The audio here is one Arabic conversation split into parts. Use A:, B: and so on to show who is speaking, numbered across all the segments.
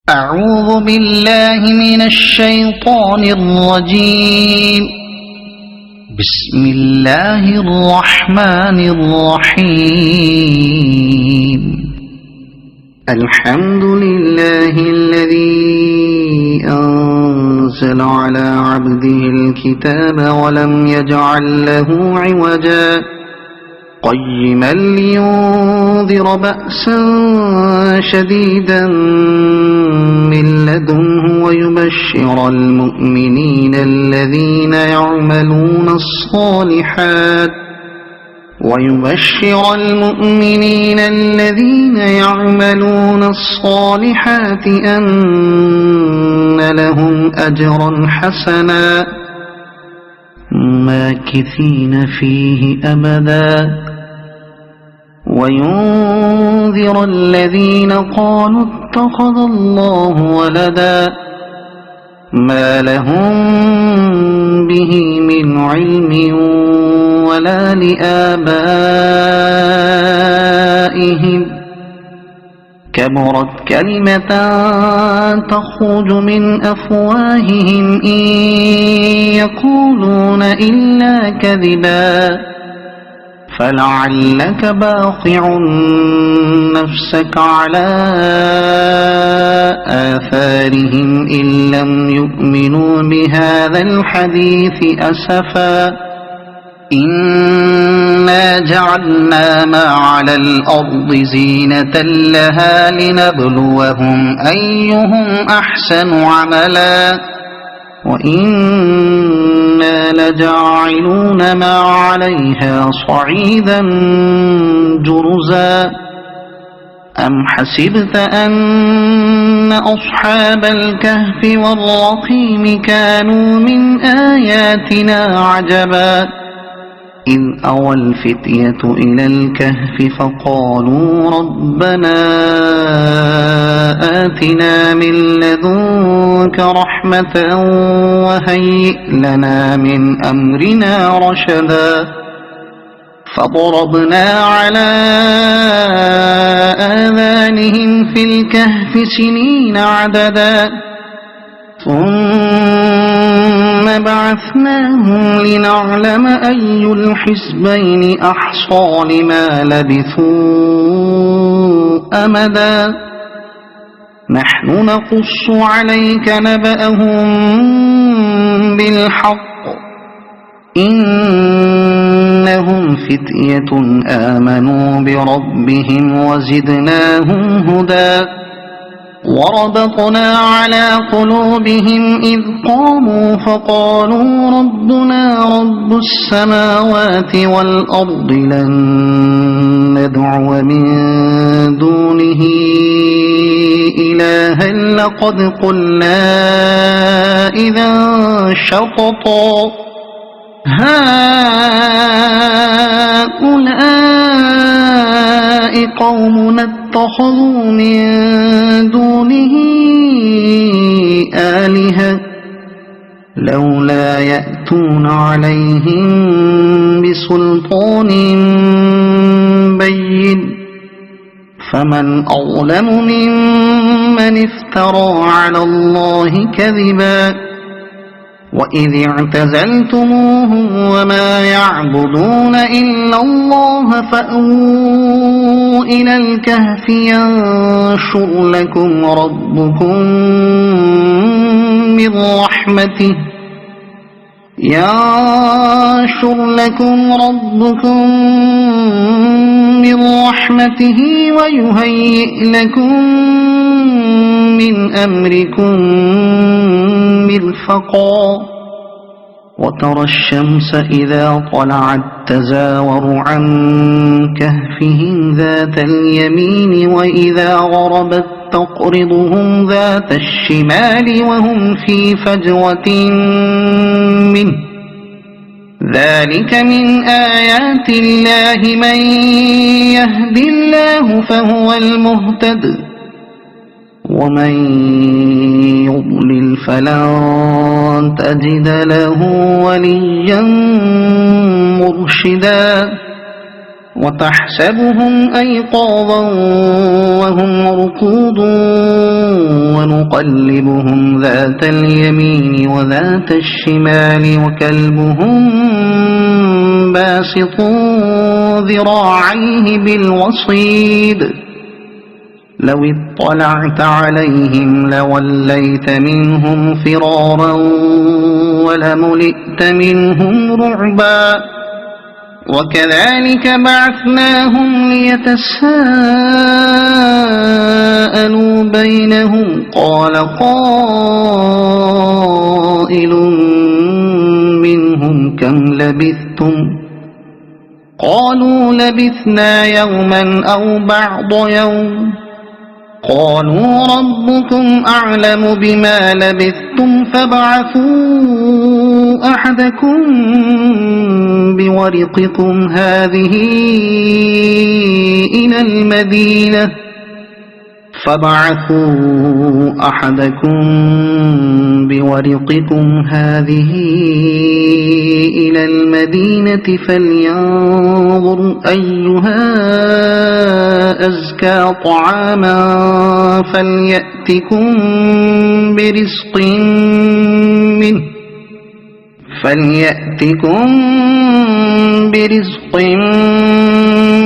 A: أعوذ بالله من الشيطان الرجيم. بسم الله الرحمن الرحيم. الحمد لله الذي أنزل على عبده الكتاب ولم يجعل له عوجا قيما لينذر بأسا شديدا من لدنه ويبشر المؤمنين الذين يعملون الصالحات أن لهم أجرا حسنا ماكثين فيه أبدا وينذر الذين قالوا اتخذ الله ولدا ما لهم به من علم ولا لآبائهم كبرت كلمة تخرج من أفواههم إن يقولون إلا كذبا فلعلك باخع نفسك على آثارهم إن لم يؤمنوا بهذا الحديث أسفا إنا جعلنا ما على الأرض زينة لها لنبلوهم أيهم أحسن عملا وإنا لجاعلون ما عليها صعيدا جرزا أم حسبت أن أصحاب الكهف والرقيم كانوا من آياتنا عجبا إذ أوى الفتية إلى الكهف فقالوا ربنا آتنا من لدنك رحمة وهيئ لنا من أمرنا رشدا فضربنا على آذانهم في الكهف سنين عددا ثم بعثناهم لنعلم أي الحزبين أحصى لما لبثوا أمدا نحن نقص عليك نبأهم بالحق إنهم فتية آمنوا بربهم وزدناهم هدى وربطنا على قلوبهم إذ قاموا فقالوا ربنا رب السماوات والأرض لن ندعو من دونه إلها لقد قلنا إذا شططا هؤلاء قومنا اتخذوا من دونه آلهة لولا يأتون عليهم بسلطان بين فمن أظلم ممن افترى على الله كذبا وإذ اعتزلتموهم وما يعبدون إلا الله فأووا إلى الكهف ينشر لكم ربكم من رحمته ويهيئ لكم من أمركم مرفقا وترى الشمس إذا طلعت تزاور عن كهفهم ذات اليمين وإذا غربت تقرضهم ذات الشمال وهم في فجوة منه ذلك من آيات الله من يهد الله فهو المهتد ومن يضلل فلن تجد له وليا مرشدا وتحسبهم أيقاظا وهم رقود ونقلبهم ذات اليمين وذات الشمال وكلبهم باسط ذراعيه بالوصيد لو اطلعت عليهم لوليت منهم فرارا ولملئت منهم رعبا وكذلك بعثناهم ليتساءلوا بينهم قال قائل منهم كم لبثتم قالوا لبثنا يوما أو بعض يوم قالوا ربكم أعلم بما لبثتم فابعثوا أحدكم بورقكم هذه إلى المدينة فلينظر أيها أزكى طعاما فليأتكم برزق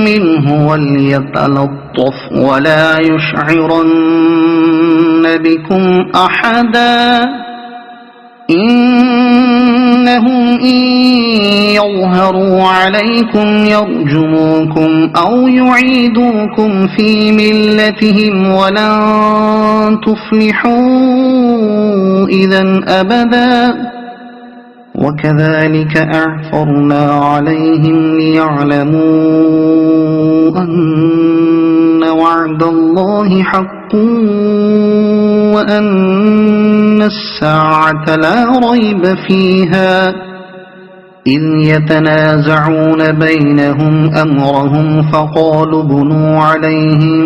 A: منه وليتلطف ولا يشعرن بكم أحدا إنهم إن يظهروا عليكم يرجموكم أو يعيدوكم في ملتهم ولن تفلحوا إذا أبدا وكذلك أعثرنا عليهم ليعلموا أن وعد الله حق وأن الساعة لا ريب فيها إذ يتنازعون بينهم أمرهم فقالوا بنوا عليهم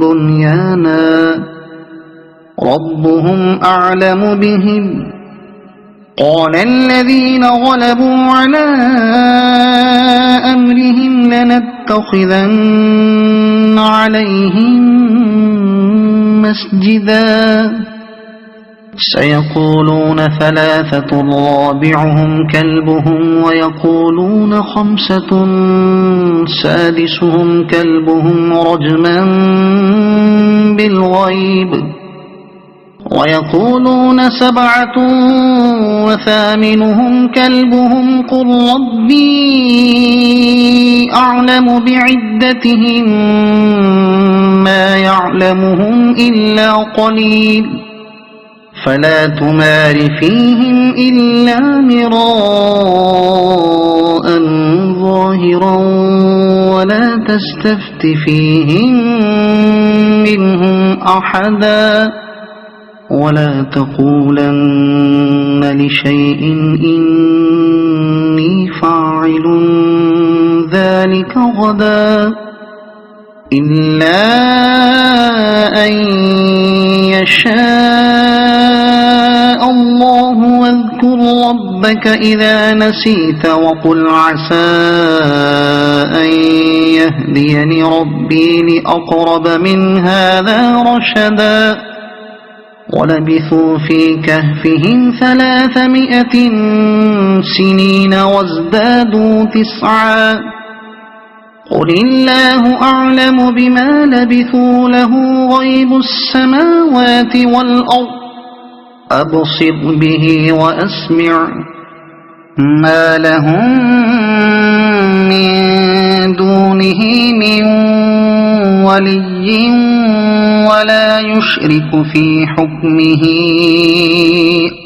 A: بنيانا ربهم أعلم بهم قال الذين غلبوا على أمرهم لنتخذن عليهم مسجدا سيقولون ثلاثة رابعهم كلبهم ويقولون خمسة سادسهم كلبهم رجما بالغيب ويقولون سبعة وثامنهم كلبهم قل ربي أعلم بعدتهم ما يعلمهم إلا قليل فلا تمار فيهم إلا مراء ظاهرا ولا تستفت فيهم منهم أحدا ولا تقولن لشيء إني فاعل ذلك غدا إلا أن يشاء الله واذكر ربك إذا نسيت وقل عسى أن يهديني ربي لأقرب من هذا رشدا ولبثوا في كهفهم 300 سنين وازدادوا 9 قل الله أعلم بما لبثوا له غيب السماوات والأرض أبصر به وأسمع ما لهم من دونه من ولي ولا يشرك في حكمه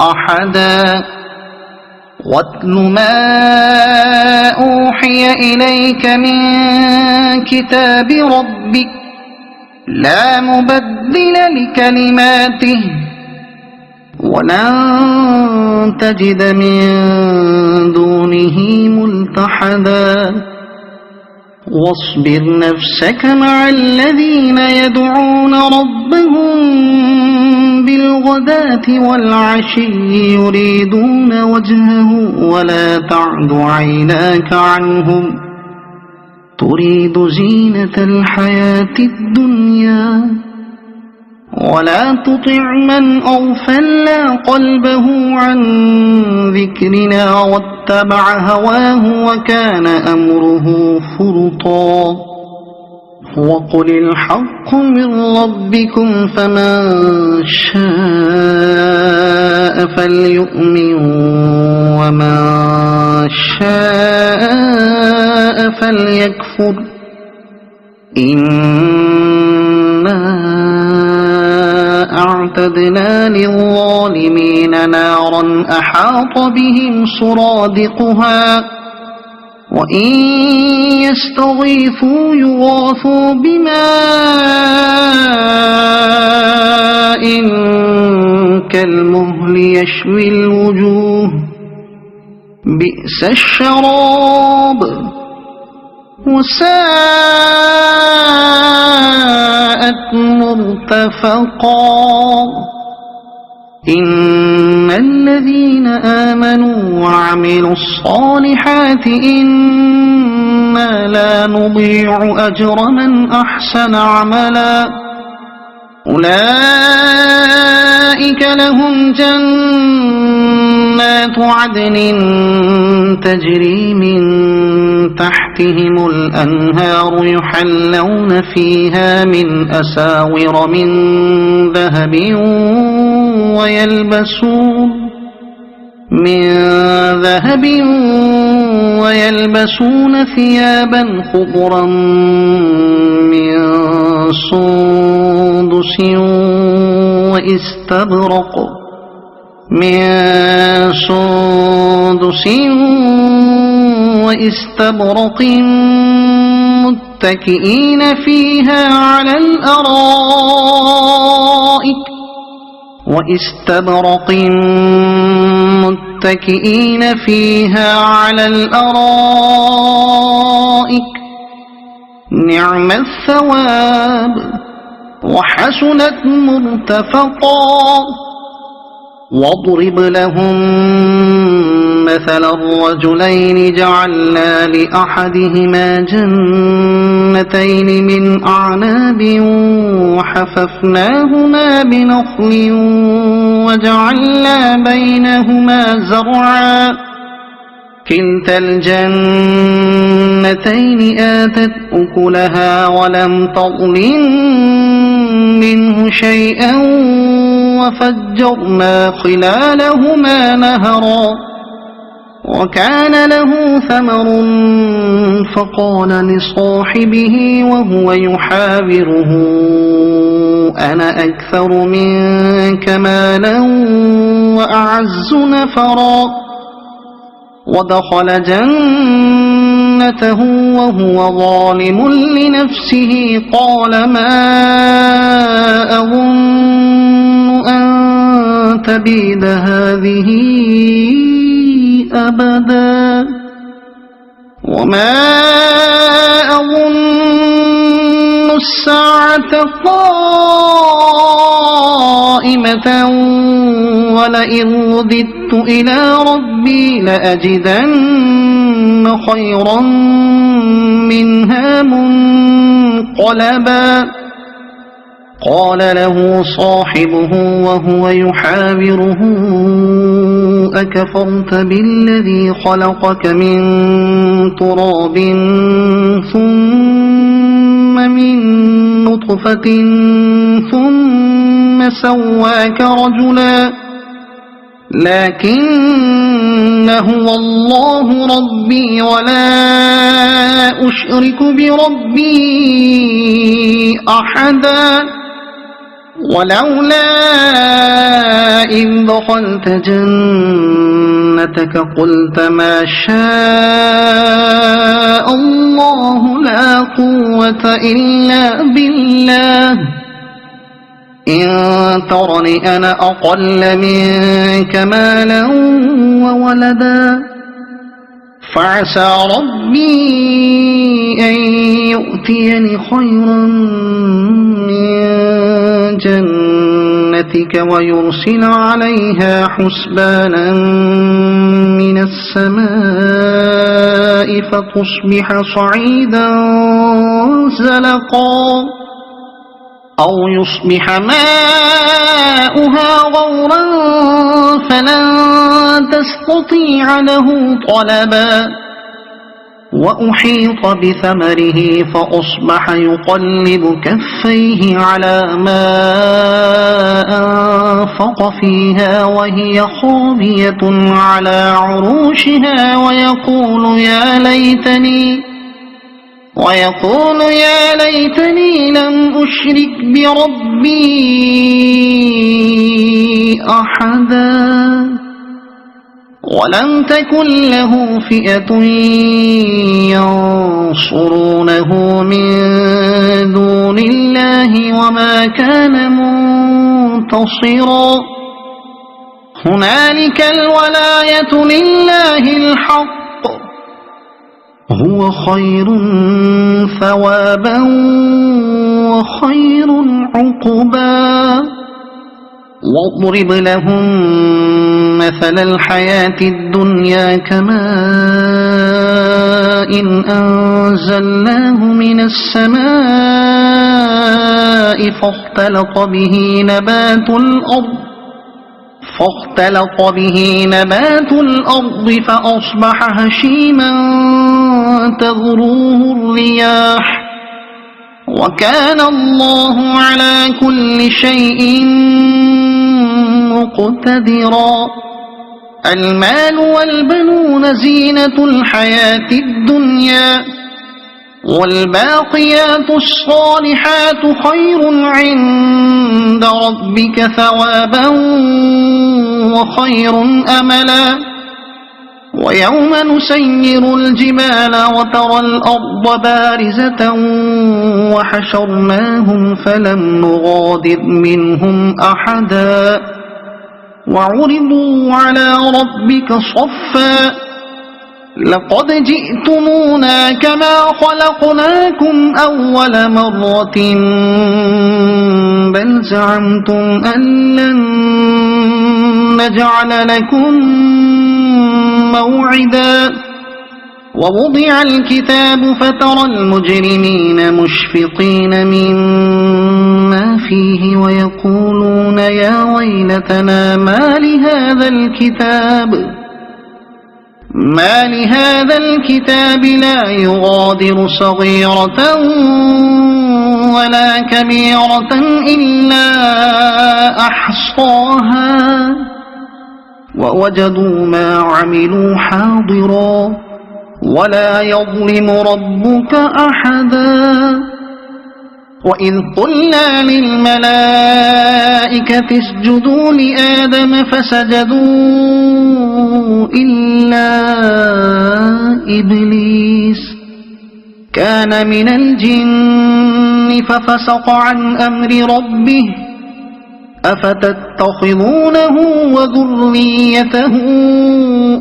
A: أحدا واتل ما أوحي إليك من كتاب ربك لا مبدل لكلماته ولن تجد من دونه ملتحدا واصبر نفسك مع الذين يدعون ربهم بالغداة والعشي يريدون وجهه ولا تعد عيناك عنهم تريد زينة الحياة الدنيا ولا تطع من أغفلنا قلبه عن ذكرنا واتبع هواه وكان أمره فرطا وقل الحق من ربكم فمن شاء فليؤمن ومن شاء فليكفر إنا أعتدنا للظالمين نارا أحاط بهم سرادقها وإن يستغيثوا يغاثوا بماء كالمهل يشوي الوجوه بئس الشراب وساءت مرتفقا إن الذين آمنوا وعملوا الصالحات إنا لا نضيع أجر من أحسن عملا أولئك لهم جنات عدن تجري من تحتهم الأنهار يحلون فيها من أساور من ذهب ويلبسون ثيابا خضرا من سندس وإستبرق متكئين فيها على الأرائك نعم الثواب وحسنت مرتفقا واضرب لهم مثل الرجلين جعلنا لأحدهما جنتين من أعناب وحففناهما بنخل وجعلنا بينهما زرعا كلتا الجنتين آتت أكلها ولم تظلم منه شيئا وفجرنا خلالهما نهرا وكان له ثمر فقال لصاحبه وهو يحاوره أنا أكثر منك مالا وأعز نفرا ودخل جنته وهو ظالم لنفسه قال ما أظن أن تبيد هذه أبدا وما أظن الساعة قائمة ولئن رددت إلى ربي لأجدن خيرا منها منقلبا قال له صاحبه وهو يحاوره أكفرت بالذي خلقك من تراب ثم من نطفة ثم سواك رجلا لكن هو الله ربي ولا أشرك بربي أحدا ولولا إذ دخلت جنتك قلت ما شاء الله لا قوة إلا بالله إن ترني أنا أقل منك مالا وولدا فعسى ربي أن يؤتيني خيرا من جنتك ويرسل عليها حسبانا من السماء فتصبح صعيدا زلقا أو يصبح ماؤها غورا فلن تستطيع له طلبا وأحيط بثمره فأصبح يقلب كفيه على ما أنفق فيها وهي خاوية على عروشها ويقول يا ليتني لم أشرك بربي أحدا ولم تكن له فئة ينصرونه من دون الله وما كان منتصرا هنالك الولاية لله الحق هو خير ثوابا وخير عقبا واضرب لهم مثل الحياة الدنيا كماء أنزلناه من السماء فاختلط به نبات الأرض فأصبح هشيما تذروه الرياح وكان الله على كل شيء مقتدرا المال والبنون زينة الحياة الدنيا والباقيات الصالحات خير عند ربك ثوابا وخير أملا ويوم نسير الجبال وترى الأرض بارزة وحشرناهم فلم نغادر منهم أحدا وعرضوا على ربك صفا لقد جئتمونا كما خلقناكم أول مرة بل زعمتم أن لن نجعل لكم موعدا ووضع الكتاب فترى المجرمين مشفقين مما فيه ويقولون يا ويلتنا ما لهذا الكتاب لا يغادر صغيرة ولا كبيرة إلا أحصاها ووجدوا ما عملوا حاضرا ولا يظلم ربك أحدا وإذ قلنا للملائكة اسجدوا لآدم فسجدوا إلا إبليس كان من الجن ففسق عن أمر ربه أفتتخذونه وذريته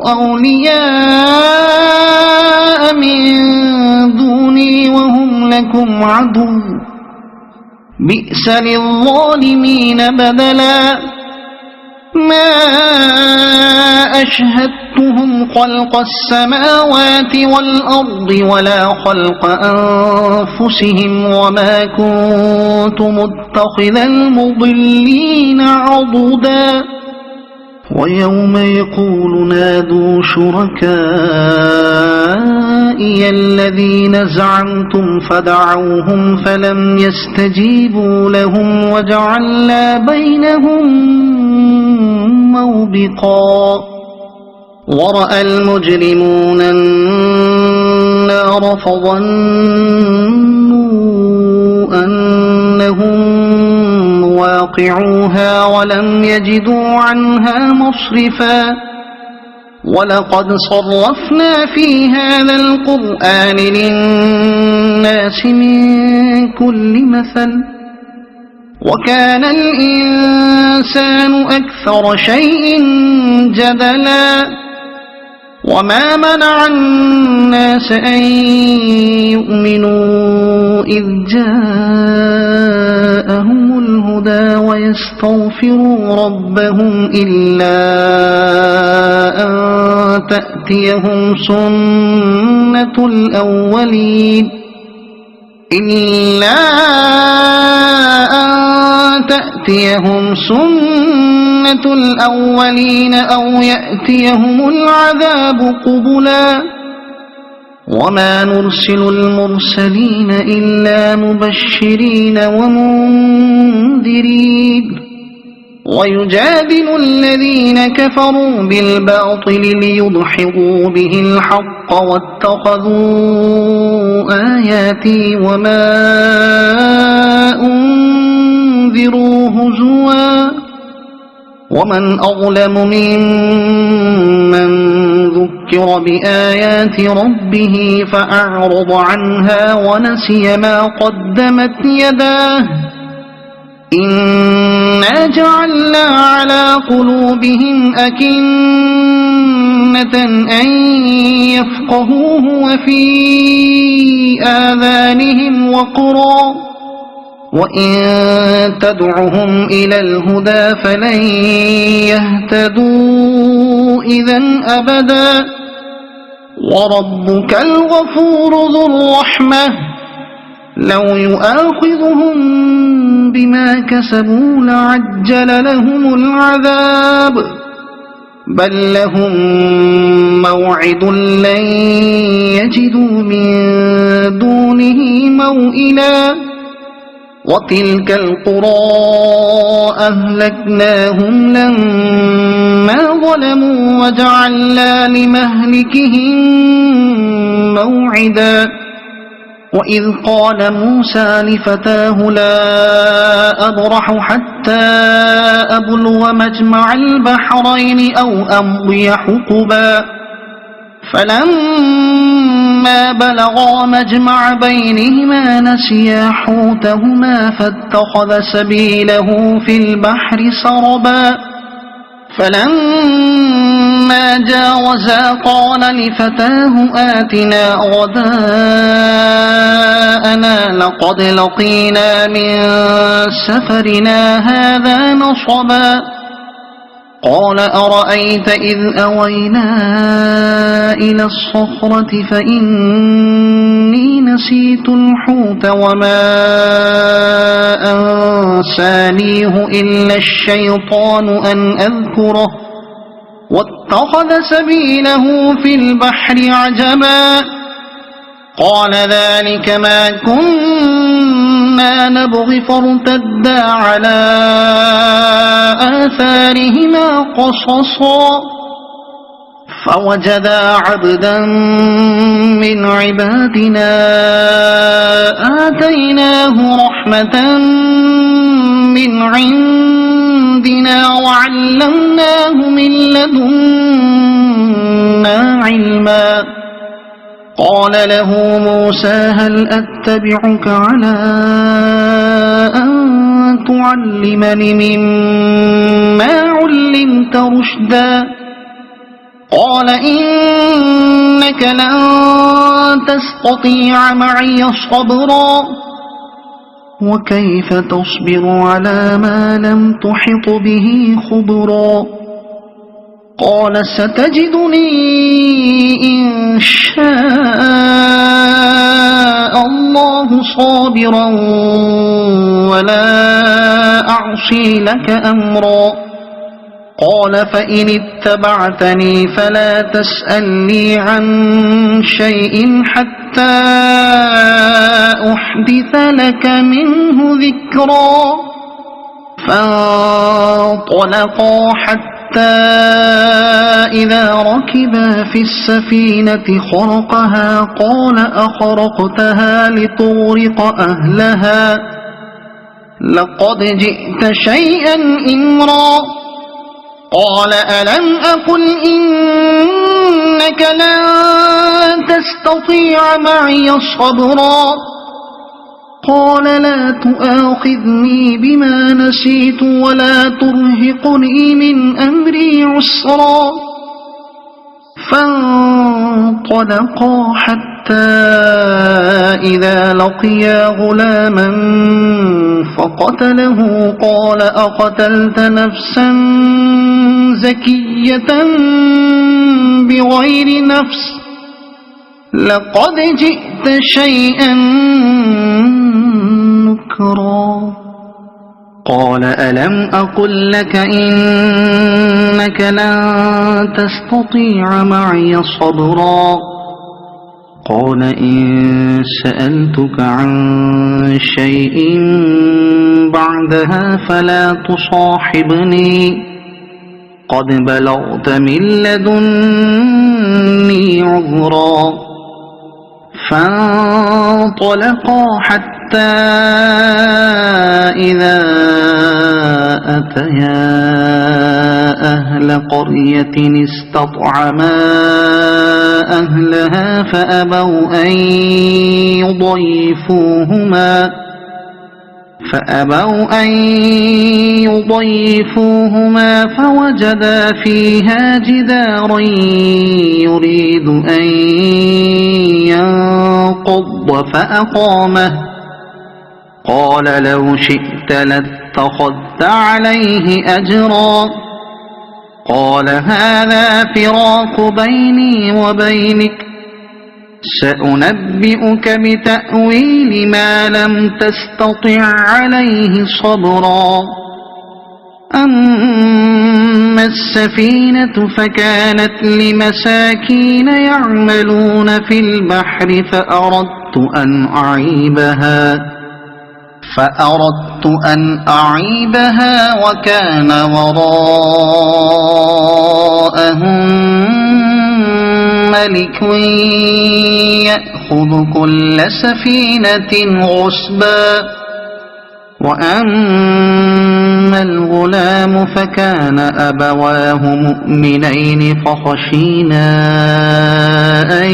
A: أولياء من دوني وهم لكم عدو بئس للظالمين بدلا ما أشهدتهم خلق السماوات والأرض ولا خلق أنفسهم وما كنت متخذ المضلين عضدا ويوم يقول نادوا شركائي الذين زعمتم فدعوهم فلم يستجيبوا لهم وجعلنا بينهم موبقا ورأى المجرمون النار فظنوا أنهم واقعوها ولم يجدوا عنها مصرفا ولقد صرفنا في هذا القرآن للناس من كل مثل وكان الإنسان أكثر شيء جدلا وما منع الناس أن يؤمنوا إذ جاءهم الهدى ويستغفروا ربهم إلا أن تأتيهم سنة الأولين إلا أن تأتيهم سنة الأولين أو يأتيهم العذاب قبلا وما نرسل المرسلين إلا مبشرين ومنذرين ويجادل الذين كفروا بالباطل ليدحضوا به الحق واتخذوا آياتي وما أنذروا هزوا ومن أظلم ممن ذكر بآيات ربه فأعرض عنها ونسي ما قدمت يداه إنا جعلنا على قلوبهم أكنة أن يفقهوه وفي آذانهم وقرا وإن تدعهم إلى الهدى فلن يهتدوا إذا أبدا وربك الغفور ذو الرحمة لو يؤاخذهم بما كسبوا لعجل لهم العذاب بل لهم موعد لن يجدوا من دونه موئلا وتلك القرى أهلكناهم لما ظلموا وجعلنا لمهلكهم موعدا وإذ قال موسى لفتاه لا أبرح حتى أبلغ مجمع البحرين أو أمضي حقبا فلما بلغا مجمع بينهما نسيا حوتهما فاتخذ سبيله في البحر سربا فلما جاوزا قال لفتاه آتنا غداءنا لقد لقينا من سفرنا هذا نصبا قال أرأيت إذ أوينا إلى الصخرة فإني نسيت الحوت وما أنسانيه إلا الشيطان أن أذكره واتخذ سبيله في البحر عجبا قال ذلك ما كنا نبغي فارتدا على آثارهما قصصا فوجدا عبدا من عبادنا آتيناه رحمة من عندنا وعلمناه من لدنا علما قال له موسى هل أتبعك على أن تعلمني مما علمت رشدا قال إنك لن تستطيع معي صبرا وكيف تصبر على ما لم تحط به خبرا قال ستجدني إن شاء الله صابرا ولا أعصي لك أمرا قال فإن اتبعتني فلا تسألني عن شيء حتى أحدث لك منه ذكرا فانطلقا حتى إذا ركبا في السفينة خرقها قال أخرقتها لتغرق أهلها لقد جئت شيئا إمرا قال ألم أقل إنك لن تستطيع معي صبرا قال لا تؤاخذني بما نسيت ولا ترهقني من أمري عسرا فانطلقا حتى إذا لقيا غلاما فقتله قال أقتلت نفسا زكية بغير نفس لقد جئت شيئا نكرا قال ألم أقل لك إنك لن تستطيع معي صبرا قال إن سألتك عن شيء بعدها فلا تصاحبني قد بلغت من لدني عذرا فانطلقا حتى إذا أتيا أهل قرية استطعما أهلها فأبوا أن يضيفوهما فوجدا فيها جدارا يريد أن ينقض فأقامه قال لو شئت لاتخذت عليه أجرا قال هذا فراق بيني وبينك سأنبئك بتأويل ما لم تستطع عليه صبرا أما السفينة فكانت لمساكين يعملون في البحر فأردت أن أعيبها وكان وراءهم ملك يأخذ كل سفينة غصبا وأما الغلام فكان أبواه مؤمنين فخشينا أن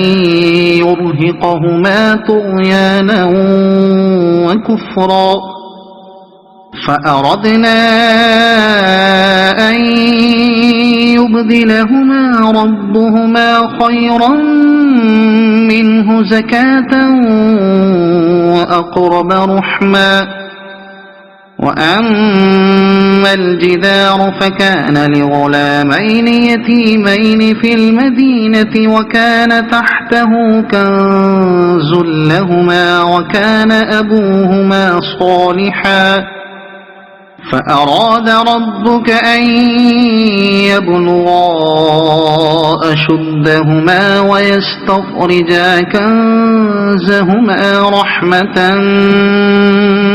A: يرهقهما طغيانا وكفرا فأردنا أن يبدلهما ربهما خيرا منه زكاة وأقرب رحما وأما الجدار فكان لغلامين يتيمين في المدينة وكان تحته كنز لهما وكان أبوهما صالحا فأراد ربك أن يبلغا أشدهما ويستخرجا كنزهما رحمة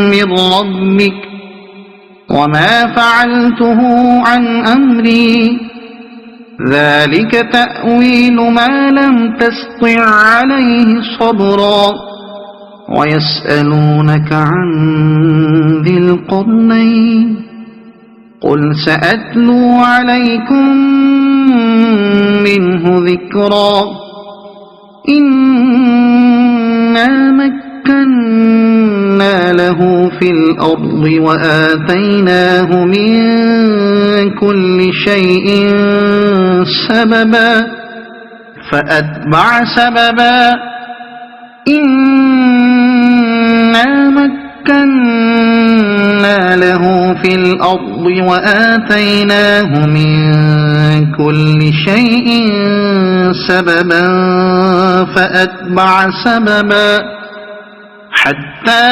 A: من ربك وما فعلته عن أمري ذلك تأويل ما لم تسطع عليه صبرا ويسألونك عن ذي القرنين قل سأتلو عليكم منه ذكرا إنا مكنا له في الأرض وآتيناه من كل شيء سببا فأتبع سببا إنا مكنا له في الأرض وآتيناه من كل شيء سببا فأتبع سببا حتى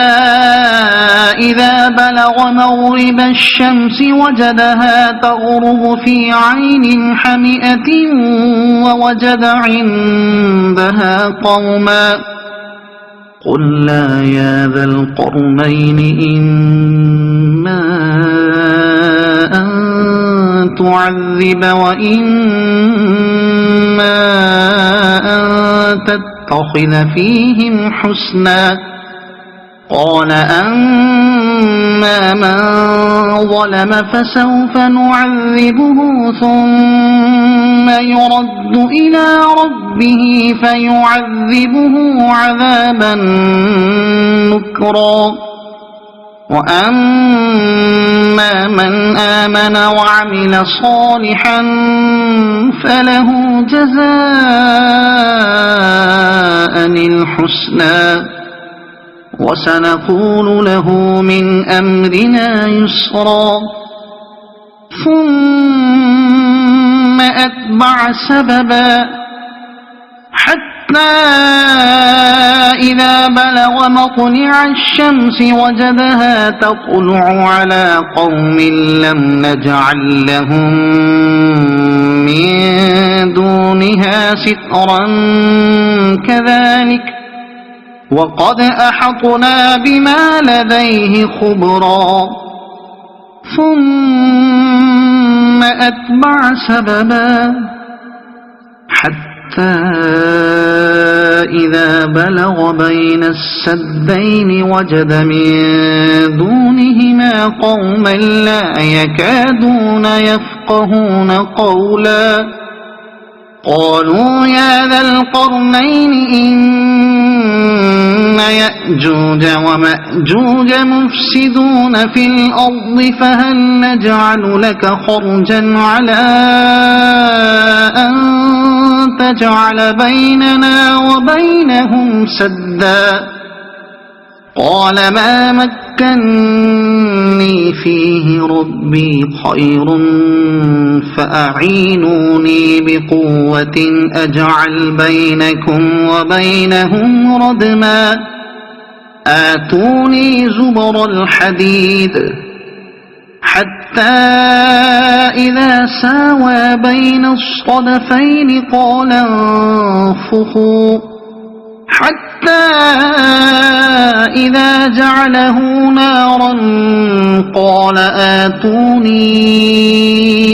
A: إذا بلغ مغرب الشمس وجدها تغرب في عين حمئة ووجد عندها قوما قلنا يا ذا القرنين إما أن تعذب وإما أن تتخذ فيهم حسنا قال أما من ظلم فسوف نعذبه ثم يرد إلى ربه فيعذبه عذابا نكرا وأما من آمن وعمل صالحا فله جزاء الحسنى وسنقول له من أمرنا يسرا ثم أتبع سببا حتى إذا بلغ مطلع الشمس وجدها تطلع على قوم لم نجعل لهم من دونها سترا كذلك وقد أحطنا بما لديه خبرا ثم أتبع سببا حتى إذا بلغ بين السدين وجد من دونهما قوما لا يكادون يفقهون قولا قالوا يا ذا القرنين إن يأجوج ومأجوج مفسدون في الأرض فهل نجعل لك خرجا على أن تجعل بيننا وبينهم سدا قال ما مكني فيه ربي خير فأعينوني بقوة أجعل بينكم وبينهم ردما آتوني زبر الحديد حتى إذا ساوى بين الصدفين قال انفخوا حتى إذا جعله نارا قال آتوني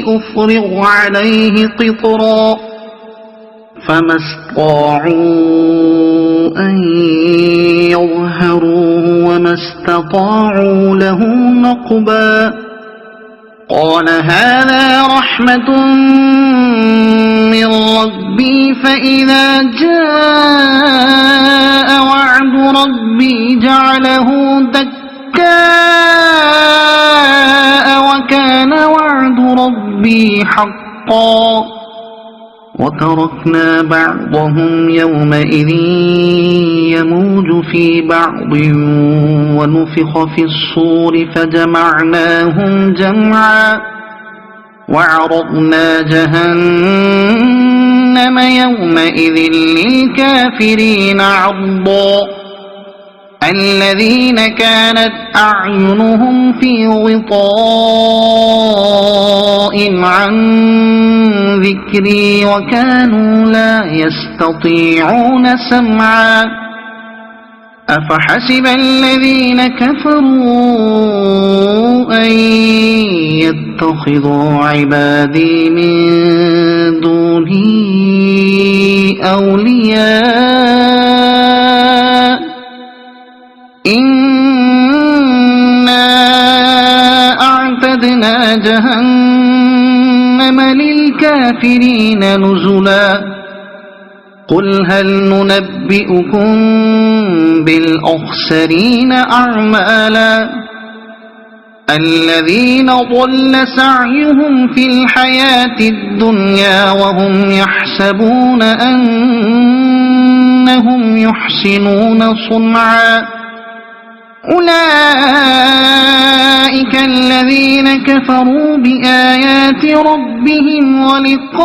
A: أفرغ عليه قطرا فما استطاعوا أن يظهروه وما استطاعوا له نقبا قال هذا رحمة من ربي فإذا جاء وعد ربي جعله دكاء وكان وعد ربي حقا وتركنا بعضهم يومئذ يموج في بعض ونفخ في الصور فجمعناهم جمعا وعرضنا جهنم يومئذ للكافرين عرضا الذين كانت أعينهم في غطاء عن ذكري وكانوا لا يستطيعون سمعا أفحسب الذين كفروا أن يتخذوا عبادي من دوني أولياء إنا أعتدنا جهنم للكافرين نزلا قل هل ننبئكم بالأخسرين أعمالا الذين ضل سعيهم في الحياة الدنيا وهم يحسبون أنهم يحسنون صنعا أولئك الذين كفروا بآيات ربهم ولقائه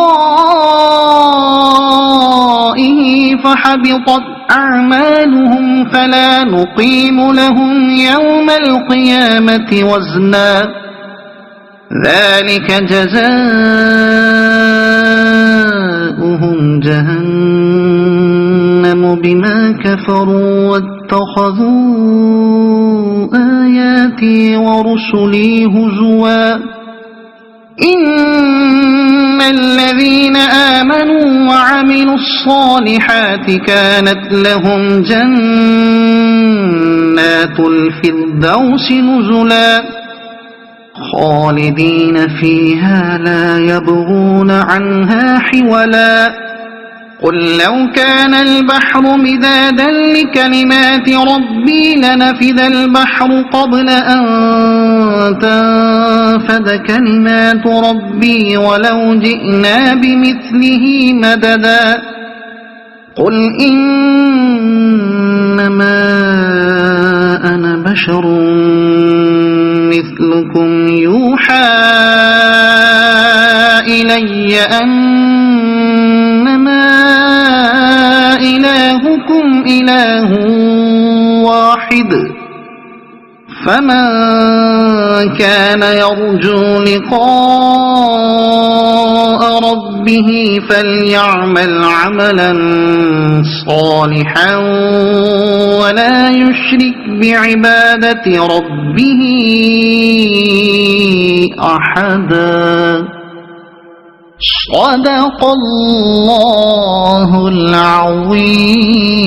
A: فحبطت أعمالهم فلا نقيم لهم يوم القيامة وزنا ذلك جزاؤهم جهنم بما كفروا واتخذوا آياتي ورسلي هزوا إن الذين آمنوا وعملوا الصالحات كانت لهم جنات الفردوس نزلا خالدين فيها لا يبغون عنها حولا قل لو كان البحر مدادا لكلمات ربي لنفد البحر قبل أن تنفد كلمات ربي ولو جئنا بمثله مددا قل إنما أنا بشر مثلكم يوحى إلي أنما إلهكم إله فمن كان يرجو لقاء ربه فليعمل عملا صالحا ولا يشرك بعبادة ربه أحدا. صدق الله العظيم.